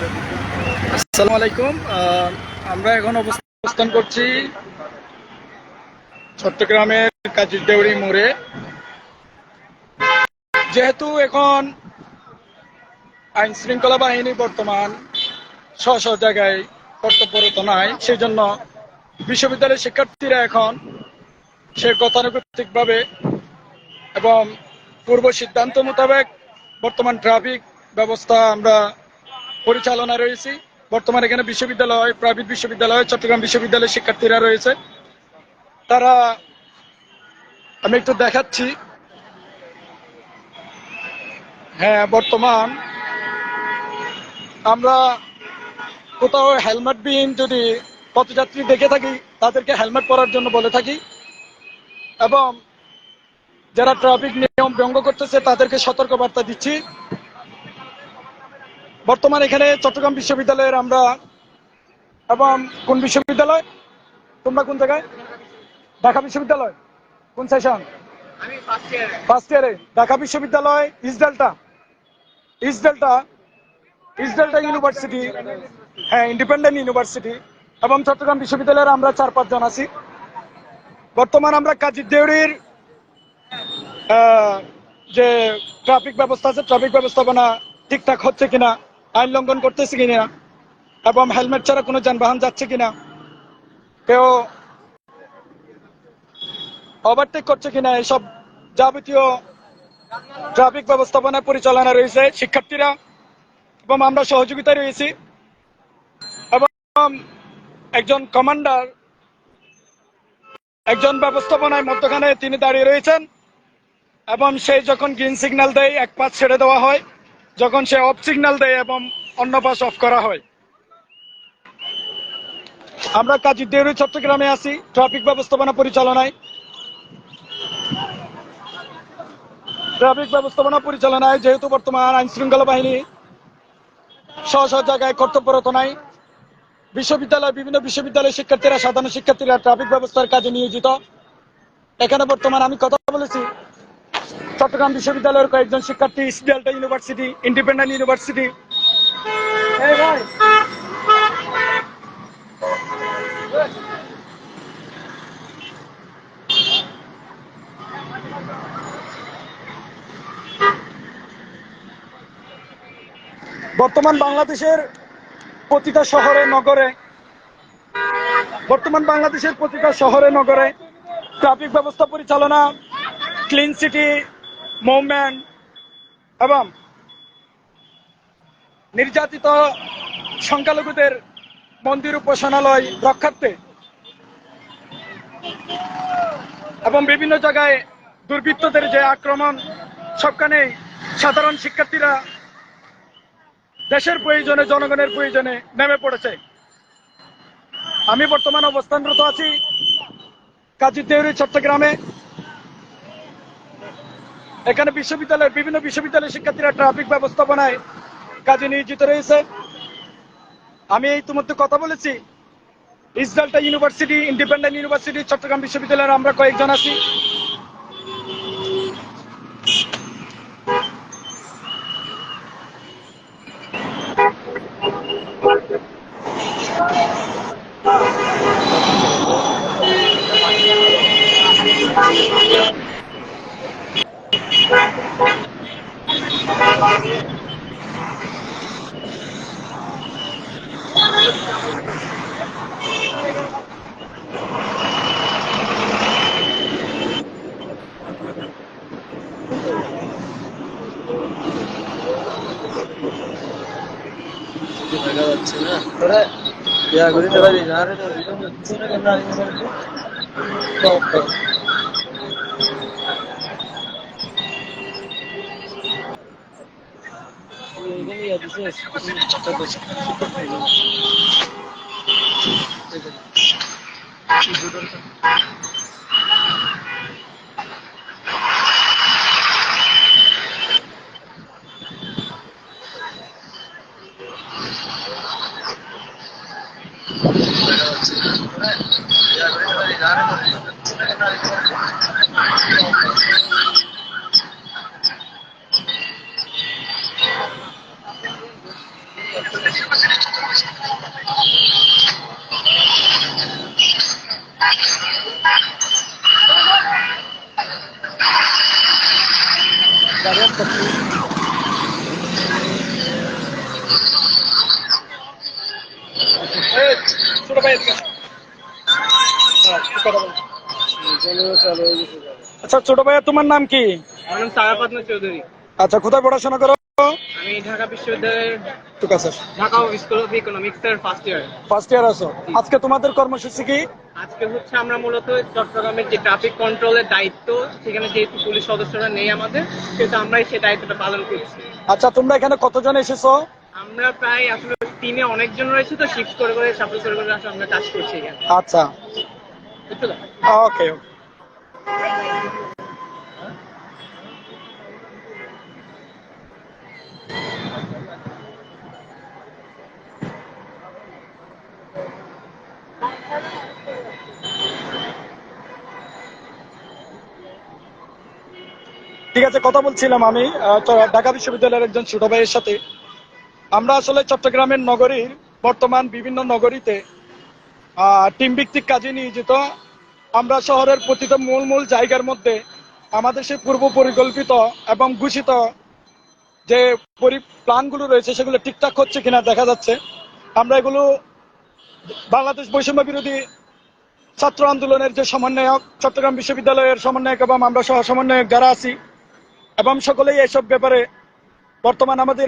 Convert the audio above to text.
আসসালামু আলাইকুম। আমরা এখন অবস্থান করছি চট্টগ্রামের কাজিরদেউরি মোড়ে। যেহেতু এখন আইন শৃঙ্খলা বাহিনী বর্তমান স্ব স্ব জায়গায় কর্তব্যরত নাই, সেই জন্য বিশ্ববিদ্যালয়ের শিক্ষার্থীরা এখন সে গতানুগতিকভাবে এবং পূর্ব সিদ্ধান্ত মোতাবেক বর্তমান ট্রাফিক ব্যবস্থা আমরা পরিচালনা রয়েছি। বর্তমানে এখানে বিশ্ববিদ্যালয়, প্রাইভেট বিশ্ববিদ্যালয়, চট্টগ্রাম বিশ্ববিদ্যালয়ের শিক্ষার্থীরা রয়েছে। তারা, আমি একটু দেখাচ্ছি, হ্যাঁ, বর্তমান আমরা কোথাও হেলমেটবিহীন যদি পথযাত্রী দেখে থাকি তাদেরকে হেলমেট পরার জন্য বলে থাকি, এবং যারা ট্রাফিক নিয়ম ভঙ্গ করতেছে তাদেরকে সতর্কবার্তা দিচ্ছি। বর্তমান এখানে চট্টগ্রাম বিশ্ববিদ্যালয়ের আমরা, এবং কোন বিশ্ববিদ্যালয়, তোমরা কোন জায়গায়? ঢাকা বিশ্ববিদ্যালয় কোন সেশন? ফার্স্ট ইয়ারে ঢাকা বিশ্ববিদ্যালয় ইস্ট ডেল্টা ইউনিভার্সিটি, হ্যাঁ, ইন্ডিপেন্ডেন্ট ইউনিভার্সিটি, এবং চট্টগ্রাম বিশ্ববিদ্যালয়ের আমরা 4-5 জন আছি। বর্তমান আমরা কাজিরদেউরির যে ট্রাফিক ব্যবস্থা আছে, ট্রাফিক ব্যবস্থাপনা ঠিকঠাক হচ্ছে কিনা, আইন লঙ্ঘন করতেছে কিনা, এবং হেলমেট ছাড়া কোনো যানবাহন যাচ্ছে কিনা, কেউ ওভারটেক করছে কিনা, এসব যাবতীয় ট্রাফিক ব্যবস্থাপনা পরিচালনা রয়েছে শিক্ষার্থীরা এবং আমরা সহযোগিতায় রয়েছি। এবং একজন কমান্ডার, একজন ব্যবস্থাপনায় মধ্যখানে তিনি দাঁড়িয়ে রয়েছেন, এবং সে যখন গ্রিন সিগন্যাল দেয় এক পাশ ছেড়ে দেওয়া হয়, যখন সে অফ সিগন্যাল দেয় এবং অন্য পাশ অফ করা হয়। আমরা কাজিরদেউরি চট্টগ্রামে আছি ট্রাফিক ব্যবস্থাপনা পরিচালনায়। যেহেতু বর্তমান আইন শৃঙ্খলা বাহিনী স্ব স্ব জায়গায় কর্তব্যরত নাই, বিভিন্ন বিশ্ববিদ্যালয়ের শিক্ষার্থীরা, সাধারণ শিক্ষার্থীরা ট্রাফিক ব্যবস্থার কাজে নিয়োজিত। এখানে বর্তমান আমি কথা বলেছি চট্টগ্রাম বিশ্ববিদ্যালয়ের কয়েকজন শিক্ষার্থী, east Delta University, Independent university. বর্তমান বাংলাদেশের প্রতিটা শহরে নগরে ট্রাফিক ব্যবস্থা পরিচালনা, ক্লিন সিটি মুভমেন্ট এবং নির্যাতিত সংখ্যালঘুদের মন্দির উপাসনালয় রক্ষার্থে এবং বিভিন্ন জায়গায় দুর্বৃত্তদের যে আক্রমণ, সবখানেই সাধারণ শিক্ষার্থীরা দেশের প্রয়োজনে, জনগণের প্রয়োজনে নেমে পড়েছে। আমি বর্তমানে অবস্থানরত আছি কাজিরদেউরি চট্টগ্রামে। এখানে বিভিন্ন বিশ্ববিদ্যালয়ের শিক্ষার্থীরা ট্রাফিক ব্যবস্থাপনায় কাজে নিয়োজিত রয়েছে। আমি ইতিমধ্যে কথা বলেছি East Delta University, Independent University, Chittagong বিশ্ববিদ্যালয়ের আমরা কয়েকজন আছি। দেখা যাচ্ছে না তোরা ইয়া করি তোরা বিজারে তো ছোট ভাই এদিকে আসো। হ্যাঁ, কি কথা বলো? আচ্ছা ছোট ভাইয়া, তোমার নাম কি? আমার নাম সারাপাতনা চৌধুরী। আচ্ছা, কোথায় পড়াশোনা করো? আমি ঢাকা বিশ্ববিদ্যালয়ের ঠিক আছে, ঢাকা স্কুল অফ ইকোনমিক্স এর ফার্স্ট ইয়ার। ফার্স্ট ইয়ার আছো। আজকে তোমাদের কর্মসূচি কি? আজকে হচ্ছে আমরা মূলত চট্টগ্রামের যে ট্রাফিক কন্ট্রোলের দায়িত্ব, সেখানে যেহেতু পুলিশ সদস্যরা নেই আমাদের, সেহেতু আমরাই সেই দায়িত্বটা পালন করছি। আচ্ছা, তোমরা এখানে কতজন এসেছো? আমরা প্রায় আসলে টিমে অনেকজন রয়েছে, তো শিফট করে করে সাপোর্ট করে করে আসলে আমরা কাজ করছি এখানে। আচ্ছা, বুঝছো তো? ওকে। ঠিক আছে, কথা বলছিলাম আমি ঢাকা বিশ্ববিদ্যালয়ের একজন ছোট ভাইয়ের সাথে। আমরা আসলে চট্টগ্রামের নগরীর বর্তমান বিভিন্ন নগরীতে টিম ভিত্তিক কাজে নিয়োজিত। আমরা শহরের প্রতিটা মূল মূল জায়গার মধ্যে আমাদের সেই পূর্ব পরিকল্পিত এবং ঘোষিত যে প্ল্যানগুলো রয়েছে সেগুলো ঠিকঠাক হচ্ছে কিনা দেখা যাচ্ছে। আমরা এগুলো বাংলাদেশ বৈষম্য বিরোধী ছাত্র আন্দোলনের যে সমন্বয়ক, চট্টগ্রাম বিশ্ববিদ্যালয়ের সমন্বয়ক এবং আমরা সহ সমন্বয়ক যারা আছি, এবং সকলেই এসব ব্যাপারে বর্তমান আমাদের